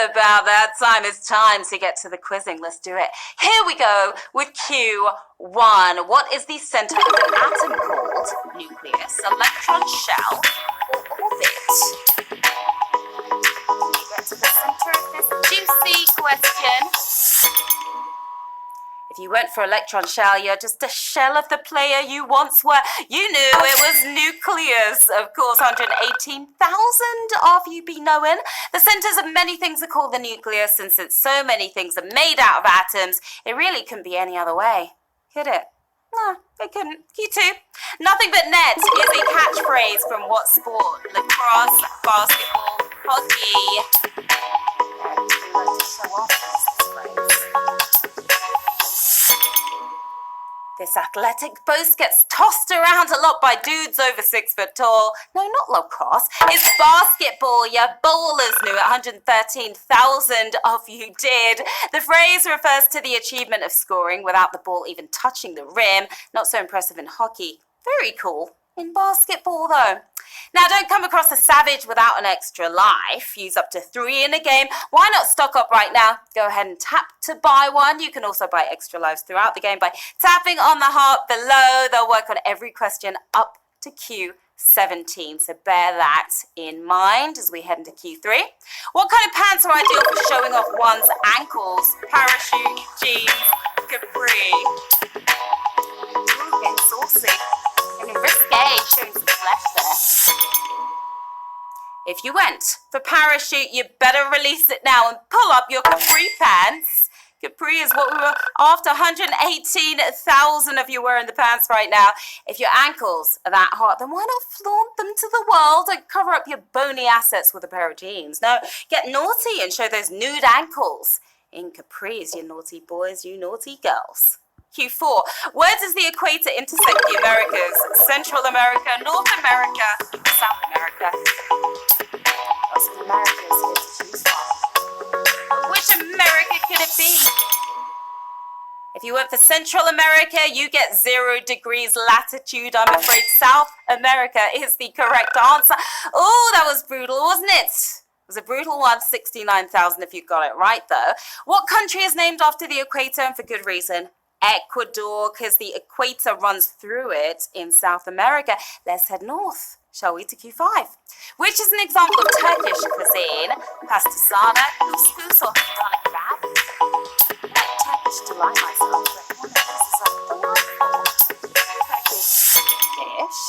about that time. It's time to get to the quizzing. Let's do it. Here we go with Q1. What is the center of an atom called? Nucleus, electron shell, or orbit? Can you get to the center of this juicy question? If you went for electron shell, you're just a shell of the player you once were. You knew it was nucleus. Of course, 118,000 of you be knowing. The centers of many things are called the nucleus, and since so many things are made out of atoms, it really couldn't be any other way. Could it? No, it couldn't. Q2. Nothing but net is a catchphrase from what sport? Lacrosse, basketball, hockey. And we like to show off this phrase. This athletic boast gets tossed around a lot by dudes over 6 foot tall. No, not lacrosse. It's basketball. Your ballers knew it. 113,000 of you did. The phrase refers to the achievement of scoring without the ball even touching the rim. Not so impressive in hockey. Very cool in basketball, though. Now, don't come across a savage without an extra life. Use up to 3 in a game. Why not stock up right now? Go ahead and tap to buy one. You can also buy extra lives throughout the game by tapping on the heart below. They'll work on every question up to Q17. So bear that in mind as we head into Q3. What kind of pants are ideal for showing off one's ankles? Parachute, jeans, capri. Ooh, getting saucy. Risque, showing some flesh there. If you went for parachute, you better release it now and pull up your capri pants. Capri is what we were after. 118,000 of you wearing the pants right now. If your ankles are that hot, then why not flaunt them to the world and cover up your bony assets with a pair of jeans? No, get naughty and show those nude ankles in capris, you naughty boys, you naughty girls. Q4. Where does the equator intersect the Americas? Central America, North America, South America. Lots of Americas here to choose from. But which America could it be? If you went for Central America, you get 0 degrees latitude. I'm afraid South America is the correct answer. Oh, that was brutal, wasn't it? It was a brutal one. 69,000 if you got it right, though. What country is named after the equator, and for good reason? Ecuador, because the equator runs through it in South America. Let's head north, shall we, to Q5. Which is an example of Turkish cuisine? Pasta sana, couscous, or doner kebab? I like Turkish to like myself, but one of these is like delightful Turkish dish.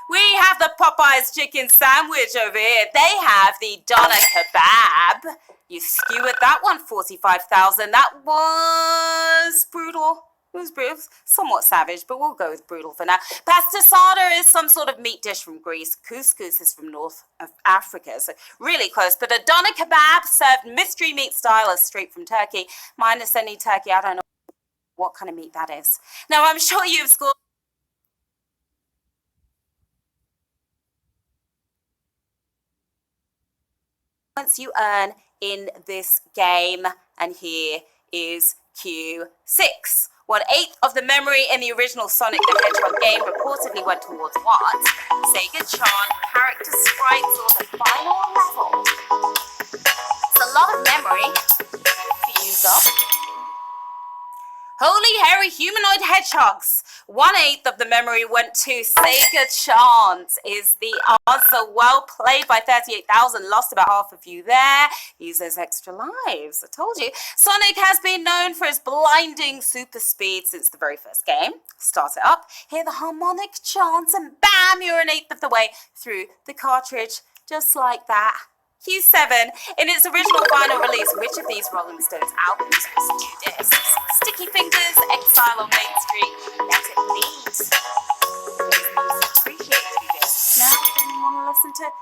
We have the Popeyes chicken sandwich over here. They have the doner kebab. You skewered that one, 45,000. That was brutal. It was brutal. Somewhat savage, but we'll go with brutal for now. Pasta sana is some sort of meat dish from Greece. Couscous is from North of Africa, so really close. But a doner kebab served mystery meat style is straight from Turkey. Minus any turkey, I don't know what kind of meat that is. Now, I'm sure you've scored. Once you earn in this game, and here is Q6. 1/8 of the memory in the original Sonic the Hedgehog game reportedly went towards what? Sega Chan, character sprites, or the final level. It's a lot of memory to use up. Holy hairy humanoid hedgehogs. 1/8 of the memory went to Sega Chance is the answer. Well played by 38,000. Lost about half of you there. Use those extra lives. I told you. Sonic has been known for his blinding super speed since the very first game. Start it up. Hear the harmonic chant and bam, you're 1/8 of the way through the cartridge. Just like that. Q7, in its original vinyl release, which of these Rolling Stones albums was 2 discs? Sticky Fingers, Exile on Main Street, Let It Bleed. Appreciate 2 discs. Now, I don't want to listen to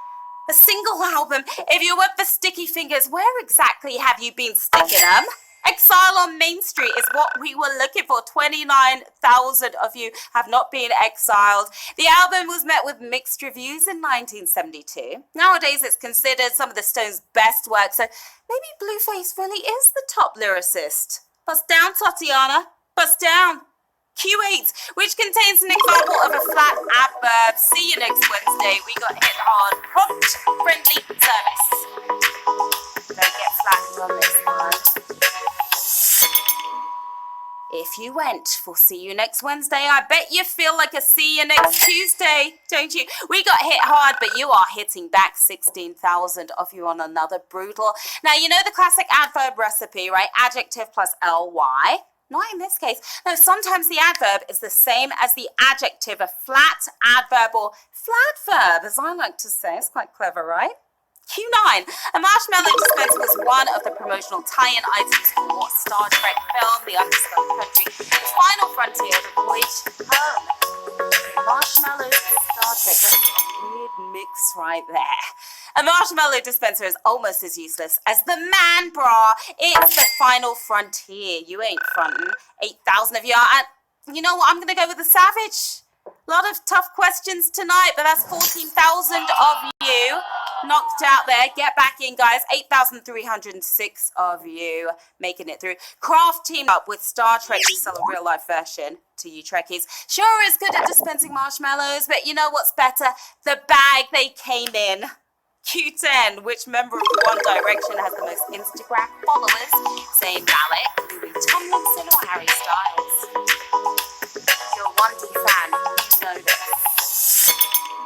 a single album. If you went for Sticky Fingers, where exactly have you been sticking them? Exile on Main Street is what we were looking for. 29,000 of you have not been exiled. The album was met with mixed reviews in 1972. Nowadays, it's considered some of the Stones' best work, so maybe Blueface really is the top lyricist. Bust down, Tatiana. Bust down. Q8, which contains an example of a flat adverb. See you next Wednesday. We got hit hard. Prompt, friendly service. Don't get flattened on this one. If you went for see you next Wednesday, I bet you feel like a see you next Tuesday, don't you? We got hit hard, but you are hitting back 16,000 of you on another brutal. Now, you know the classic adverb recipe, right? Adjective plus ly. Not in this case. No, sometimes the adverb is the same as the adjective, a flat adverb or flat verb, as I like to say. It's quite clever, right? Q9, a marshmallow dispenser was one of the promotional tie-in items for Star Trek film, The Undiscovered Country, The Final Frontier, The Voyage Home. Marshmallows, Star Trek, that's a weird mix right there. A marshmallow dispenser is almost as useless as the man bra. It's the final frontier. You ain't frontin'. 8,000 of you are. And you know what? I'm going to go with the savage. A lot of tough questions tonight, but that's 14,000 of you knocked out there. Get back in, guys. 8,306 of you making it through. Craft teamed up with Star Trek to sell a real-life version to you Trekkies. Sure is good at dispensing marshmallows, but you know what's better? The bag they came in. Q10, which member of One Direction has the most Instagram followers? Zayn Malik, Louis Tomlinson, or Harry Styles? If you're a 1D fan, you know this.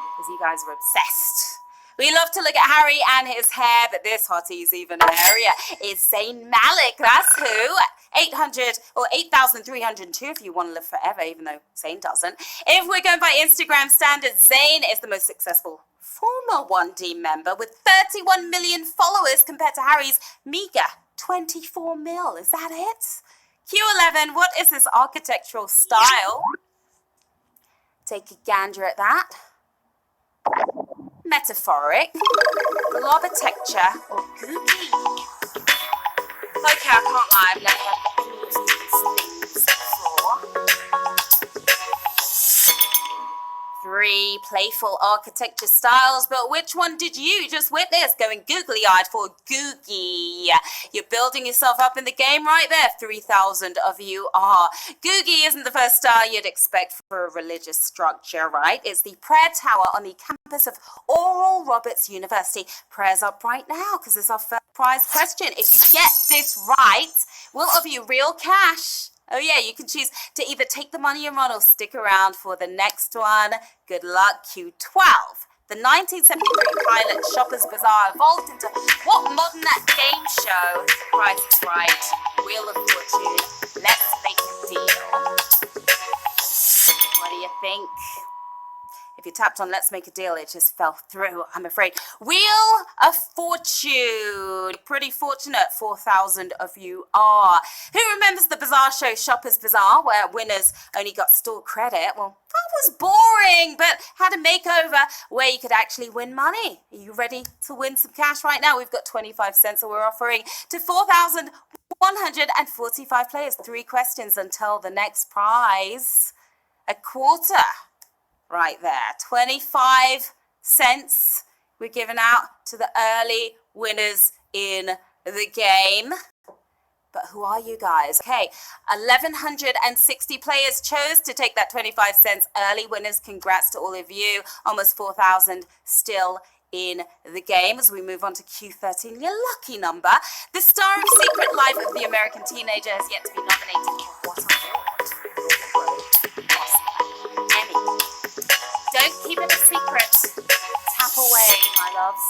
Because you guys are obsessed. We love to look at Harry and his hair, but this hottie's even hairier. It's Zayn Malik, that's who. 800 or 8,302 if you want to live forever, even though Zayn doesn't. If we're going by Instagram standards, Zayn is the most successful former 1D member with 31 million followers compared to Harry's meager 24 mil. Is that it? Q11, what is this architectural style? Take a gander at that. Metaphoric, globotecture, or googie. Okay, I can't lie, I've never had any of these things before. 3 playful architecture styles, but which one did you just witness going googly-eyed for googie? You're building yourself up in the game right there. 3,000 of you are. Googie isn't the first style you'd expect for a religious structure, right? It's the prayer tower on the campus of Oral Roberts University. Prayers up right now, because it's our first prize question. If you get this right, we'll offer you real cash. Oh yeah, you can choose to either take the money and run or stick around for the next one. Good luck, Q12. The 1973 pilot Shoppers Bazaar evolved into what modern game show? Price is Right, Wheel of Fortune, Let's Make a Deal. What do you think? If you tapped on Let's Make a Deal, it just fell through, I'm afraid. Wheel of Fortune. Pretty fortunate 4,000 of you are. Who remembers the Bazaar show Shoppers Bazaar, where winners only got store credit? Well, that was boring, but had a makeover where you could actually win money. Are you ready to win some cash right now? We've got 25 cents that we're offering to 4,145 players. 3 questions until the next prize. A quarter. Right there, 25 cents we're giving out to the early winners in the game. But who are you guys? Okay, 1,160 players chose to take that 25 cents. Early winners, congrats to all of you. Almost 4,000 still in the game. As we move on to Q13, your lucky number. The star of Secret Life of the American Teenager has yet to be nominated for what award? Emmy. Don't keep it a secret. Tap away, my loves.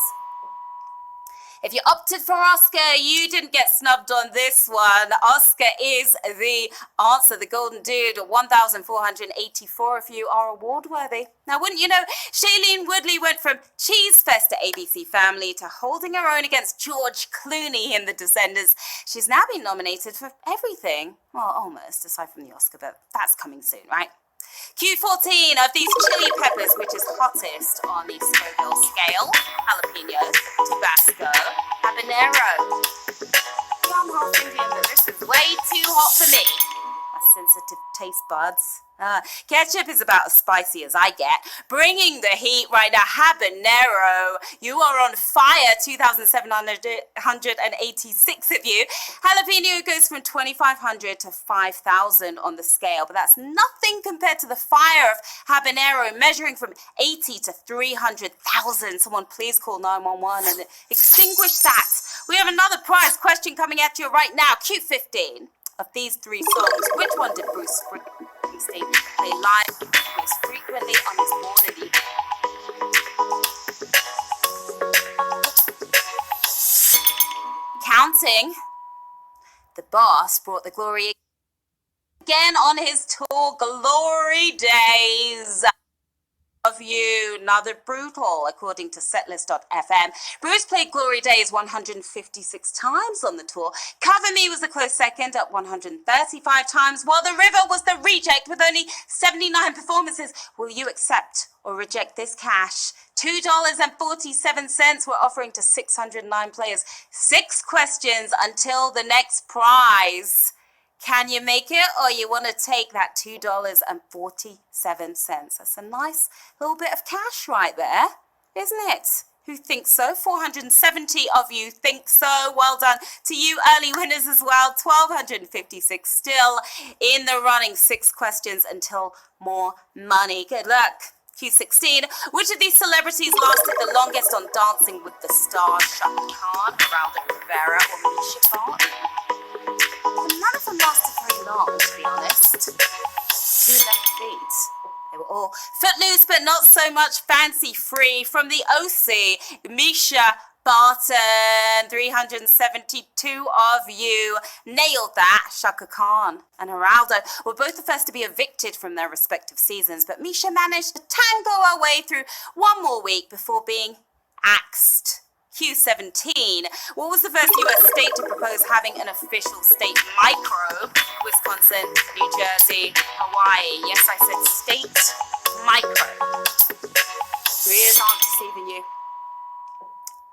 If you opted for Oscar, you didn't get snubbed on this one. Oscar is the answer, the golden dude. 1,484 of you are award worthy. Now, wouldn't you know, Shailene Woodley went from Cheese Fest to ABC Family to holding her own against George Clooney in The Descendants. She's now been nominated for everything. Well, almost, aside from the Oscar, but that's coming soon, right? Q14 of these chili peppers, which is hottest on the Scoville scale. Jalapeno, Tabasco, habanero. Yeah, I'm half Indian, but this is way too hot for me. My sensitive taste buds. Ketchup is about as spicy as I get. Bringing the heat right now, habanero. You are on fire, 2,786 of you. Jalapeno goes from 2,500 to 5,000 on the scale, but that's nothing compared to the fire of habanero, measuring from 80 to 300,000. Someone please call 911 and extinguish that. We have another prize question coming at you right now. Q15. Of these three songs, which one did Bruce Springsteen play live most frequently on his Born in the Counting. The Boss brought the glory again on his tour Glory Days of You. Another brutal, according to setlist.fm. Bruce played Glory Days 156 times on the tour. Cover Me was a close second at 135 times, while The River was the reject with only 79 performances. Will you accept or reject this cash? $2.47 we're offering to 609 players. 6 questions until the next prize. Can you make it, or you want to take that $2.47? That's a nice little bit of cash right there, isn't it? Who thinks so? 470 of you think so. Well done to you early winners as well. 1,256 still in the running. 6 questions until more money. Good luck. Q16. Which of these celebrities lasted the longest on Dancing with the Stars? Shaka Khan, Geraldo Rivera, or Misha Barton? None of them lasted very long, to be honest. 2 left feet. They were all footloose, but not so much fancy free. From the OC, Misha Barton, 372 of you nailed that. Shaka Khan and Geraldo were both the first to be evicted from their respective seasons, but Misha managed to tango her way through one more week before being axed. Q17. What was the first U.S. state to propose having an official state microbe? Wisconsin, New Jersey, Hawaii. Yes, I said state microbe. 3 years aren't deceiving you.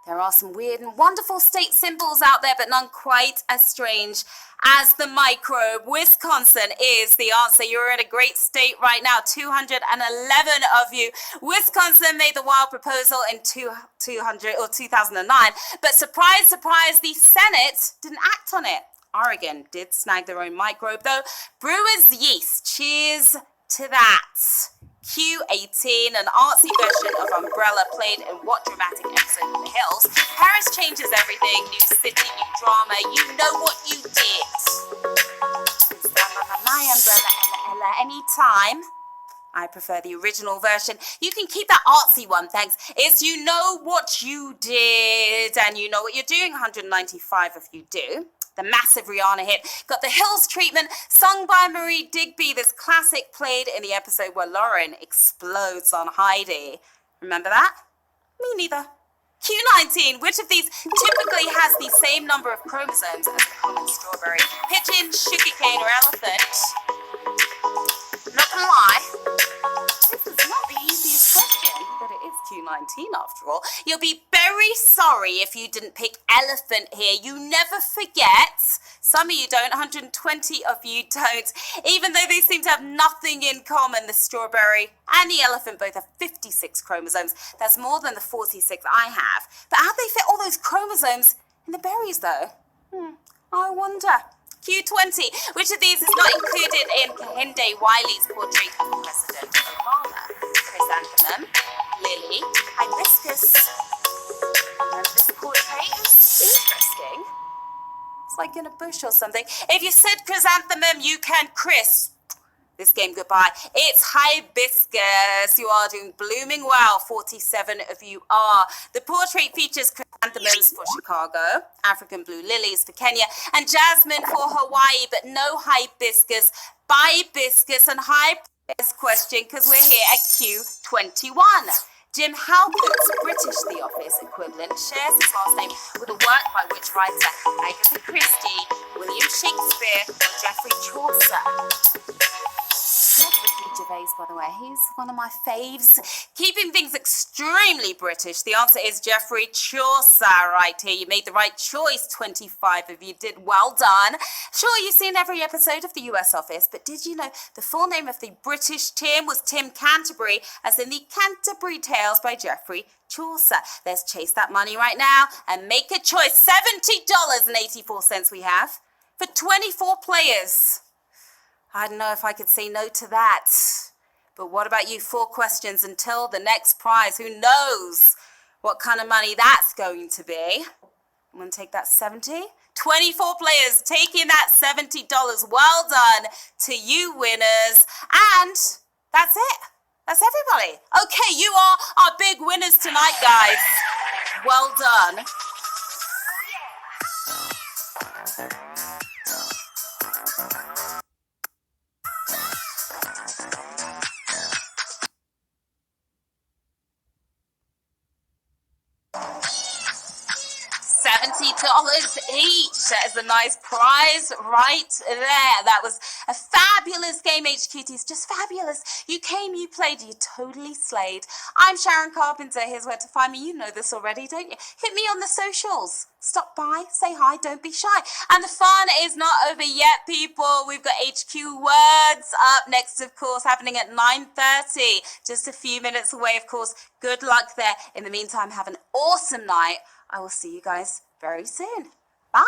There are some weird and wonderful state symbols out there, but none quite as strange as the microbe. Wisconsin is the answer. You're in a great state right now. 211 of you. Wisconsin made the wild proposal in 2009, but surprise, surprise, the Senate didn't act on it. Oregon did snag their own microbe, though. Brewer's yeast. Cheers to that. Q18, an artsy version of Umbrella played in what dramatic episode of The Hills? Paris changes everything, new city, new drama, you know what you did. Stand under my umbrella, Ella, anytime. I prefer the original version. You can keep that artsy one, thanks. It's You Know What You Did, and you know what you're doing, 195 if you do. The massive Rihanna hit got the Hills treatment, sung by Marie Digby. This classic played in the episode where Lauren explodes on Heidi. Remember that? Me neither. Q19, which of these typically has the same number of chromosomes as a common strawberry? Pigeon, sugarcane, or elephant? Not gonna lie, this is not the easiest question, but it is Q19 after all. You'll be very sorry if you didn't pick elephant here. You never forget. Some of you don't, 120 of you don't. Even though they seem to have nothing in common, the strawberry and the elephant both have 56 chromosomes. That's more than the 46 I have. But how'd they fit all those chromosomes in the berries though? I wonder. Q20, which of these is not included in Kehinde Wiley's portrait of President Obama? Chrysanthemum, lily, hibiscus. And this portrait is interesting. It's like in a bush or something. If you said chrysanthemum, you can Chris this game goodbye. It's hibiscus. You are doing blooming well. 47 of you are. The portrait features chrysanthemums for Chicago, African blue lilies for Kenya, and jasmine for Hawaii, but no hibiscus, bibiscus, and hibiscus question because we're here at Q21. Jim Halpert's British The Office equivalent shares his last name with a work by which writer? Agatha Christie, William Shakespeare, or Geoffrey Chaucer? Love Ricky Gervais, by the way. He's one of my faves. Keeping things extremely extremely British? The answer is Jeffrey Chaucer right here. You made the right choice. 25 of you did. Well done. Sure, you've seen every episode of the US Office, but did you know the full name of the British Tim was Tim Canterbury, as in the Canterbury Tales by Jeffrey Chaucer? Let's chase that money right now and make a choice. $70.84 we have for 24 players. I don't know if I could say no to that. But what about you? 4 questions until the next prize. Who knows what kind of money that's going to be? I'm going to take that 70. 24 players taking that $70. Well done to you winners. And that's it. That's everybody. Okay, you are our big winners tonight, guys. Well done. $70 each. That is a nice prize right there. That was a fabulous game, HQTs. Just fabulous. You came, you played, you totally slayed. I'm Sharon Carpenter. Here's where to find me. You know this already, don't you? Hit me on the socials. Stop by, say hi, don't be shy. And the fun is not over yet, people. We've got HQ Words up next, of course, happening at 9:30. Just a few minutes away, of course. Good luck there. In the meantime, have an awesome night. I will see you guys very soon. Bye.